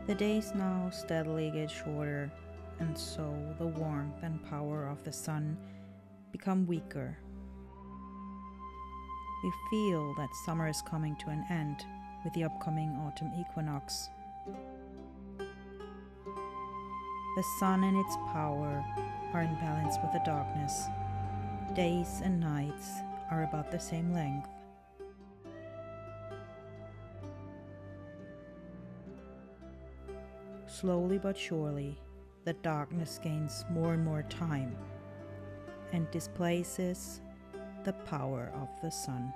The days now steadily get shorter, and so the warmth and power of the sun become weaker. We feel that summer is coming to an end with the upcoming autumn equinox. The sun and its power are in balance with the darkness. Days and nights are about the same length. Slowly but surely, the darkness gains more and more time and displaces the power of the sun.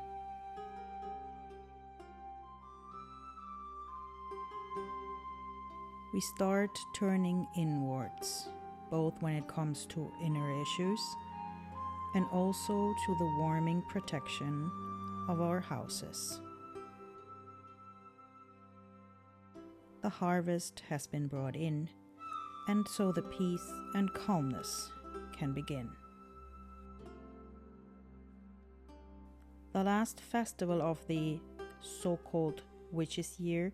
We start turning inwards, both when it comes to inner issues and also to the warming protection of our houses. The harvest has been brought in, and so the peace and calmness can begin. The last festival of the so-called witches' year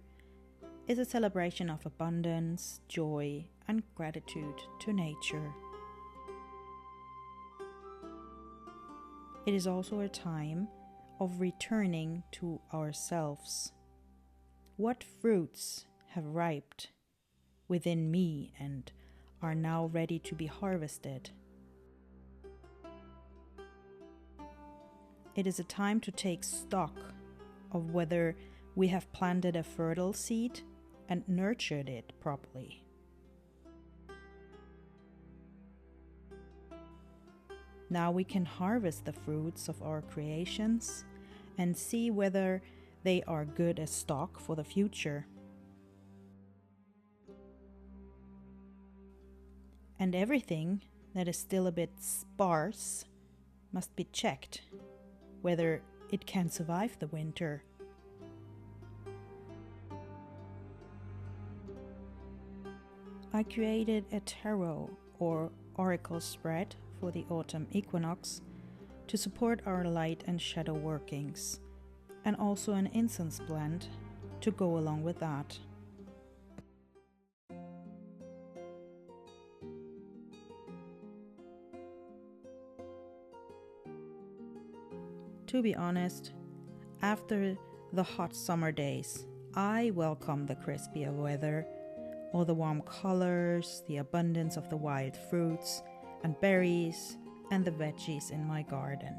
is a celebration of abundance, joy, and gratitude to nature. It is also a time of returning to ourselves. What fruits have ripened within me and are now ready to be harvested? It is a time to take stock of whether we have planted a fertile seed and nurtured it properly. Now we can harvest the fruits of our creations and see whether they are good as stock for the future. And everything that is still a bit sparse must be checked, whether it can survive the winter. I created a tarot or oracle spread for the autumn equinox to support our light and shadow workings, and also an incense blend to go along with that. To be honest, after the hot summer days, I welcome the crispier weather, all the warm colors, the abundance of the wild fruits and berries, and the veggies in my garden.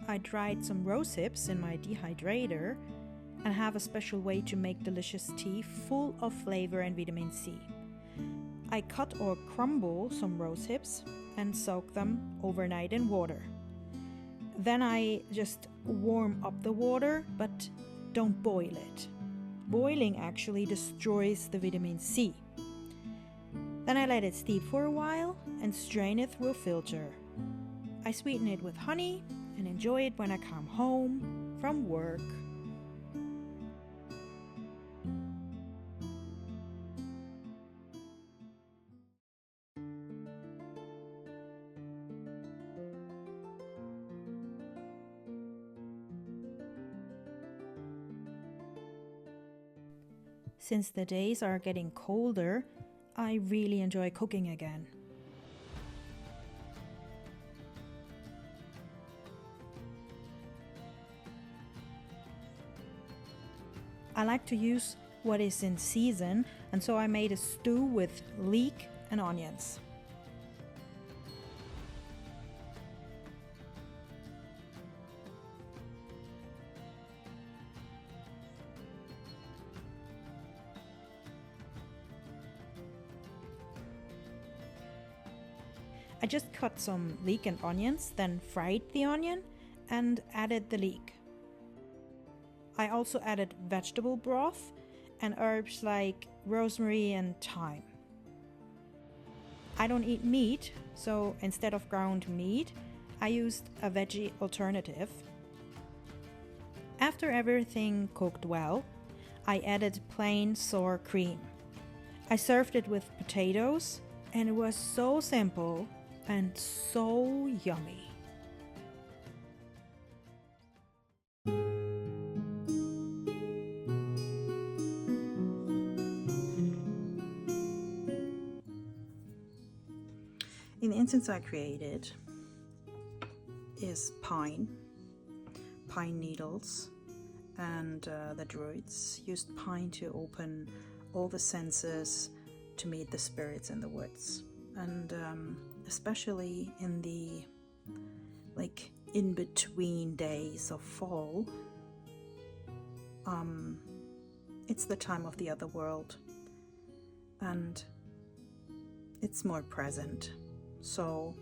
I dried some rose hips in my dehydrator and have a special way to make delicious tea full of flavor and vitamin C. I cut or crumble some rose hips and soak them overnight in water. Then I just warm up the water, but don't boil it. Boiling actually destroys the vitamin C. Then I let it steep for a while and strain it through a filter. I sweeten it with honey and enjoy it when I come home from work. Since the days are getting colder, I really enjoy cooking again. I like to use what is in season, and so I made a stew with leek and onions. I just cut some leek and onions, then fried the onion and added the leek. I also added vegetable broth and herbs like rosemary and thyme. I don't eat meat, so instead of ground meat, I used a veggie alternative. After everything cooked well, I added plain sour cream. I served it with potatoes, and it was so simple and so yummy. In the incense I created is pine needles, and the druids used pine to open all the senses to meet the spirits in the woods. And especially in the in-between days of fall, it's the time of the other world, and it's more present. So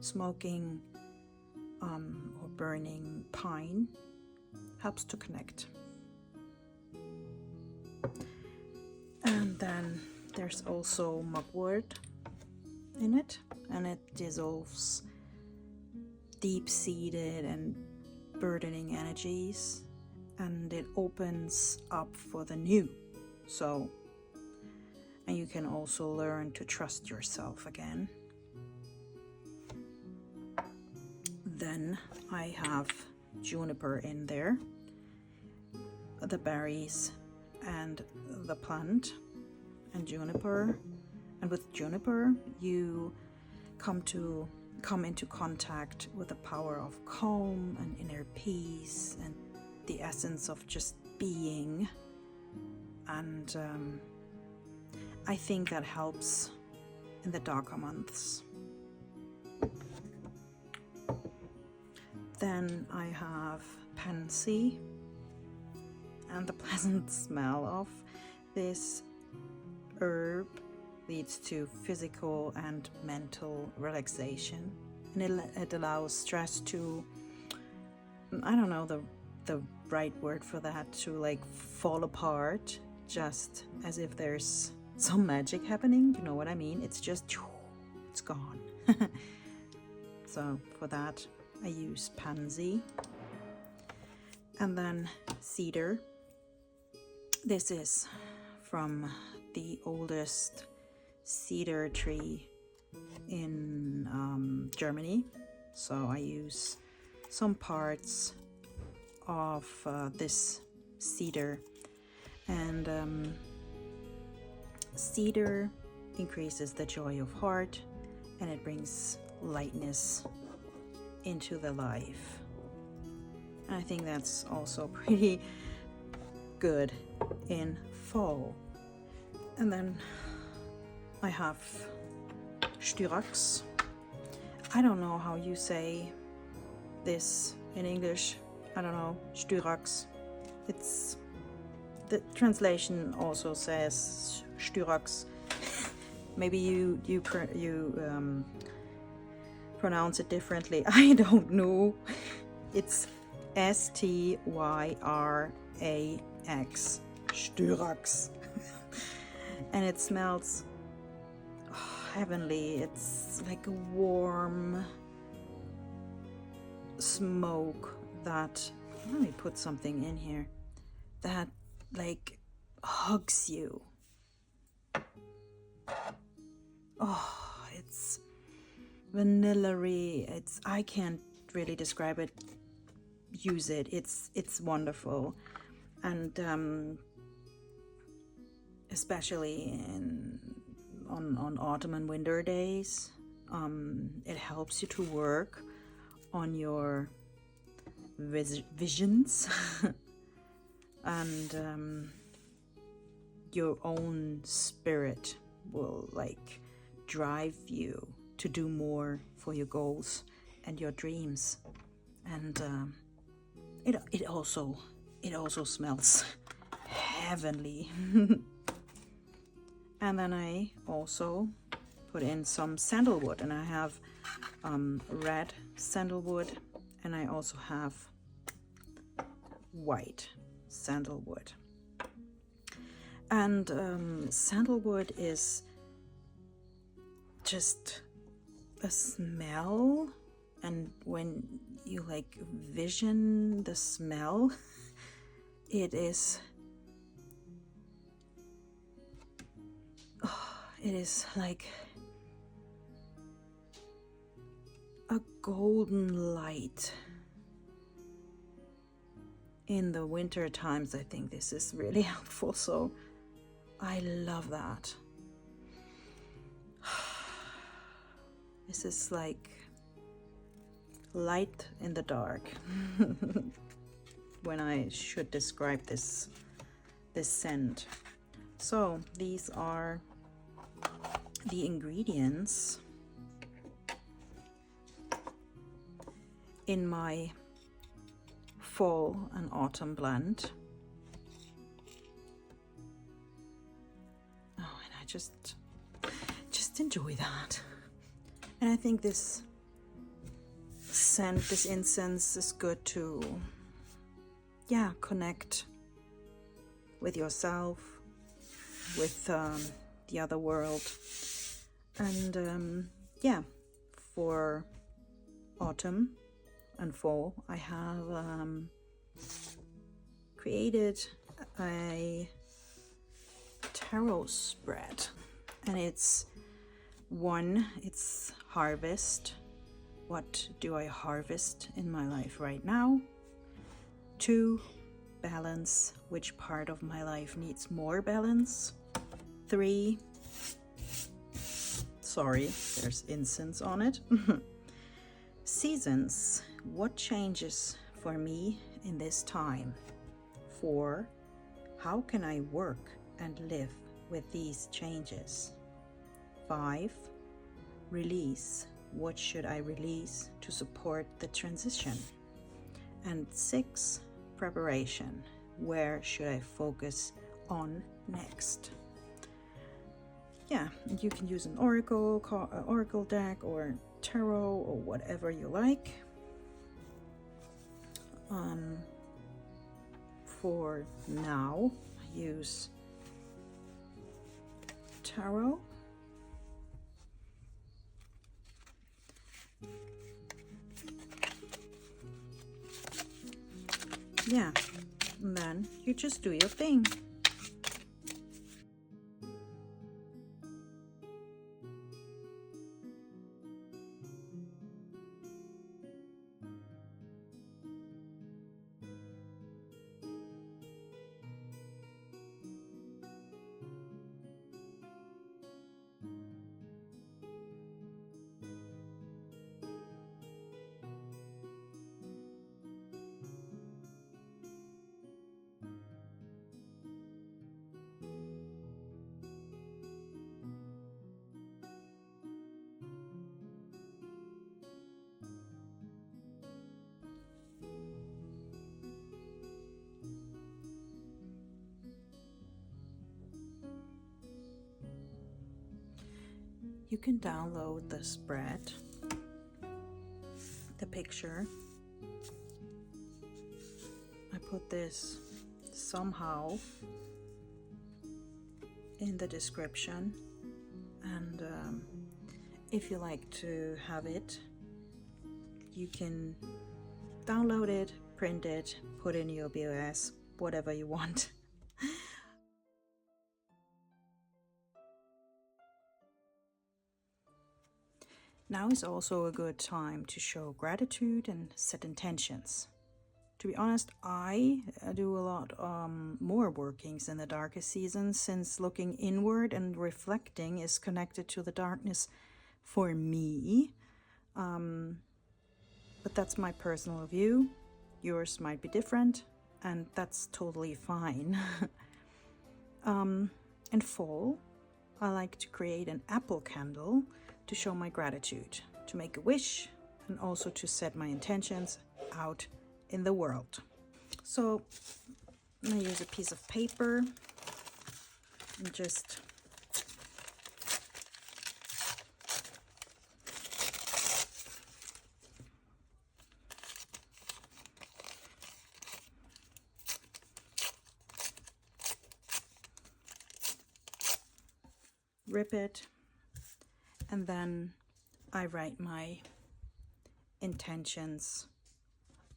smoking or burning pine helps to connect. And then there's also mugwort in it, and it dissolves deep-seated and burdening energies, and it opens up for the new. And you can also learn to trust yourself again. Then I have juniper in there, the berries and the plant, and juniper. And with juniper, you come into contact with the power of calm and inner peace and the essence of just being. And I think that helps in the darker months. Then I have pansy, and the pleasant smell of this herb leads to physical and mental relaxation, and it allows stress to, I don't know the right word for that, to fall apart, just as if there's some magic happening. You know what I mean? It's just, it's gone. So for that I use pansy. And then cedar. This is from the oldest cedar tree in Germany. So I use some parts of this cedar, and cedar increases the joy of heart, and it brings lightness into the life. And I think that's also pretty good in fall. And then I have styrax. I don't know how you say this in English. I don't know, styrax. It's the translation also says styrax. Maybe you pronounce it differently. I don't know. It's S-T-Y-R-A-X. Styrax. And it smells heavenly. It's like a warm smoke that, let me put something in here, that hugs you. Oh, it's vanilla-y. I can't really describe it. Use it. It's wonderful. And especially on autumn and winter days. It helps you to work on your visions and your own spirit will like drive you to do more for your goals and your dreams. And it also smells heavenly. And then I also put in some sandalwood, and I have red sandalwood, and I also have white sandalwood. And sandalwood is just a smell, and when you like vision the smell, it is like a golden light. In the winter times, I think this is really helpful, so I love that. This is like light in the dark when I should describe this scent. So these are the ingredients in my fall and autumn blend. Oh, and I just enjoy that. And I think this scent, this incense, is good to, yeah, connect with yourself, with the other world. And yeah, for autumn and fall, I have created a tarot spread, and it's harvest. What do I harvest in my life right now? 2, balance. Which part of my life needs more balance? 3, sorry, there's incense on it. Seasons. What changes for me in this time? 4, how can I work and live with these changes? 5, release. What should I release to support the transition? And 6, preparation. Where should I focus on next? Yeah, you can use an oracle deck or tarot or whatever you like. For now, I use tarot. Yeah, and then you just do your thing. You can download the spread, the picture. I put this somehow in the description, and if you like to have it, you can download it, print it, put in your BOS, whatever you want. Now is also a good time to show gratitude and set intentions. To be honest, I do a lot more workings in the darkest seasons, since looking inward and reflecting is connected to the darkness for me. But that's my personal view. Yours might be different, and that's totally fine. In fall, I like to create an apple candle to show my gratitude, to make a wish, and also to set my intentions out in the world. So I use a piece of paper and just rip it, and then I write my intentions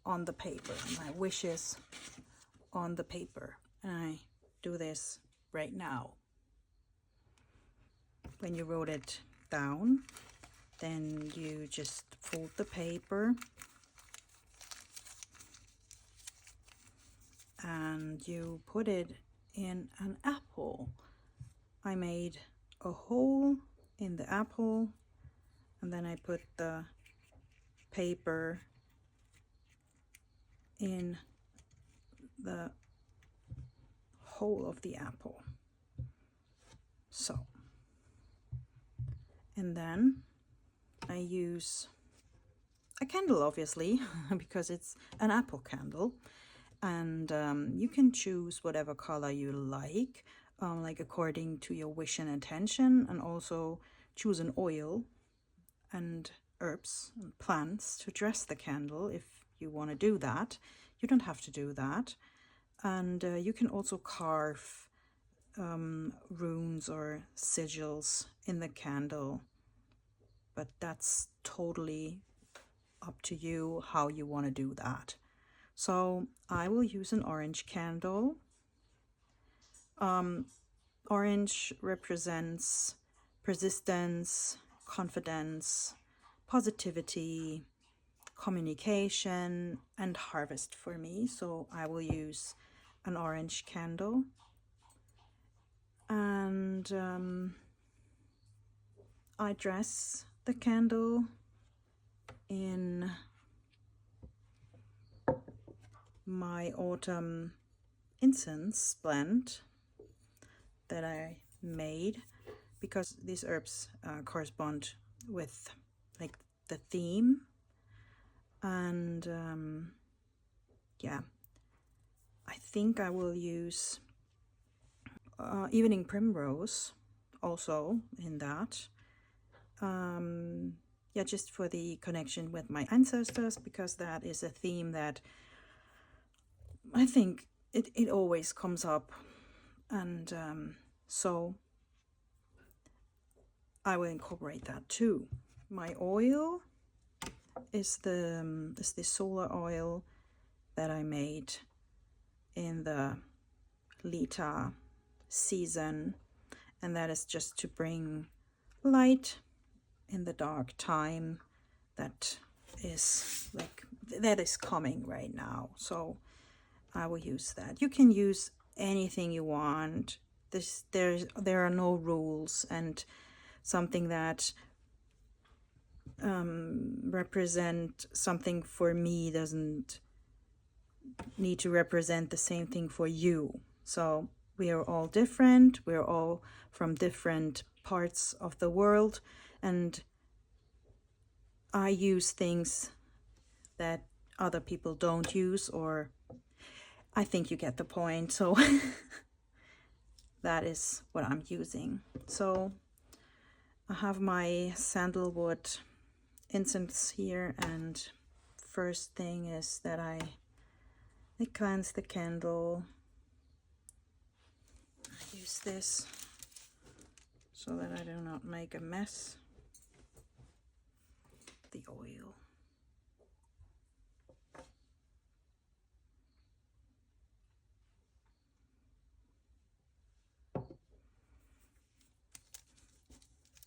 on the paper, my wishes on the paper. And I do this right now. When you wrote it down, then you just fold the paper and you put it in an apple. I made a hole in the apple, and then I put the paper in the hole of the apple. So, and then I use a candle, obviously, because it's an apple candle, and you can choose whatever color you like according to your wish and intention, and also choose an oil and herbs and plants to dress the candle if you want to do that. You don't have to do that. And you can also carve runes or sigils in the candle, but that's totally up to you how you want to do that. So I will use an orange candle. Orange represents persistence, confidence, positivity, communication, and harvest for me. So I will use an orange candle. And I dress the candle in my Autumn Incense blend that I made, because these herbs correspond with like the theme. And yeah, I think I will use evening primrose also in that. Yeah, just for the connection with my ancestors, because that is a theme that I think it always comes up. And so I will incorporate that too. My oil is the solar oil that I made in the Lita season, and that is just to bring light in the dark time that is coming right now. So I will use that. You can use anything you want. There are no rules, and something that represent something for me doesn't need to represent the same thing for you. So we are all different. We're all from different parts of the world, and I use things that other people don't use, or I think you get the point. So that is what I'm using. So I have my sandalwood incense here, and first thing is that I cleanse the candle. I use this so that I do not make a mess. The oil.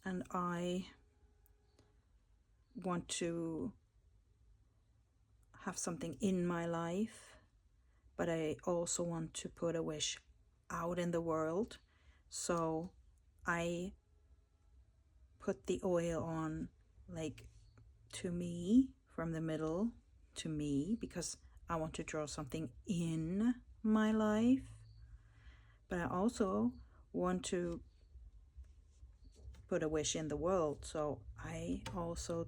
And I want to have something in my life, but I also want to put a wish out in the world. So I put the oil on like to me, from the middle to me, because I want to draw something in my life, but I also want to put a wish in the world. So I also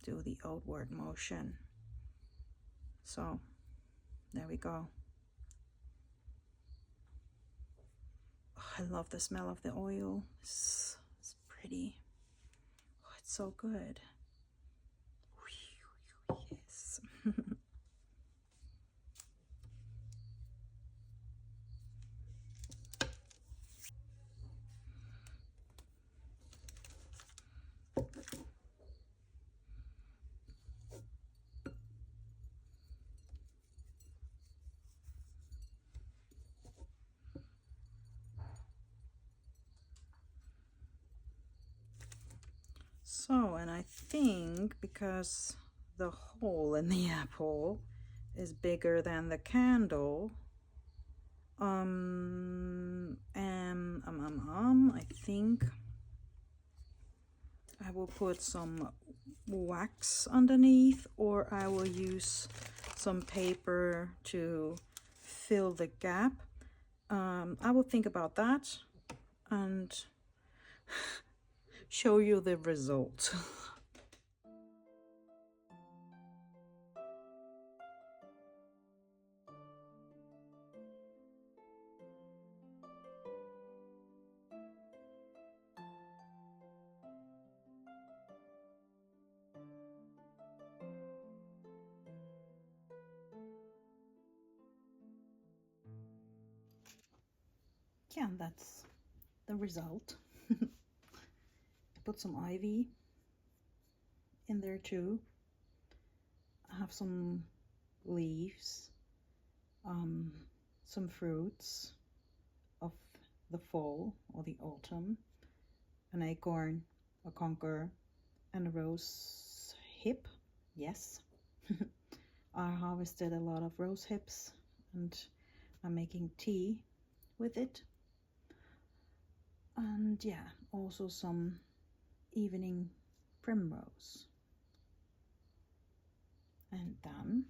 do the outward motion. So there we go. Oh, I love the smell of the oil. It's pretty. Oh, it's so good. Yes. So, and I think because the hole in the apple is bigger than the candle, I think I will put some wax underneath, or I will use some paper to fill the gap. I will think about that and show you the result. Yeah, that's the result. I put some ivy in there too. I have some leaves, some fruits of the fall or the autumn, an acorn, a conker, and a rose hip. Yes. I harvested a lot of rose hips and I'm making tea with it. And yeah, also some evening primrose. And then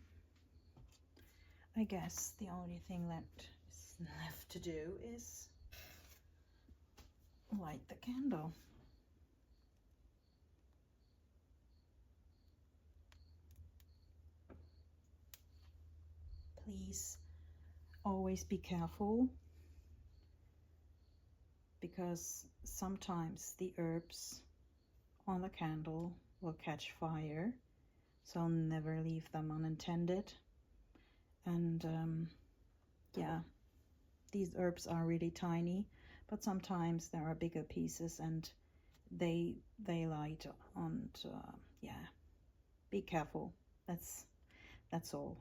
I guess the only thing that is left to do is light the candle. Please always be careful, because sometimes the herbs on the candle will catch fire, so never leave them unattended. And yeah, these herbs are really tiny, but sometimes there are bigger pieces and they light. And yeah, be careful. That's all.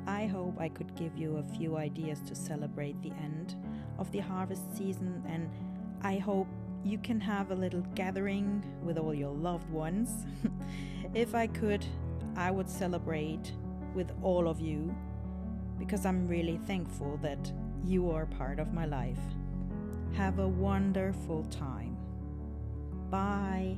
I hope I could give you a few ideas to celebrate the end of the harvest season, and I hope you can have a little gathering with all your loved ones. If I could, I would celebrate with all of you, because I'm really thankful that you are part of my life. Have a wonderful time. Bye.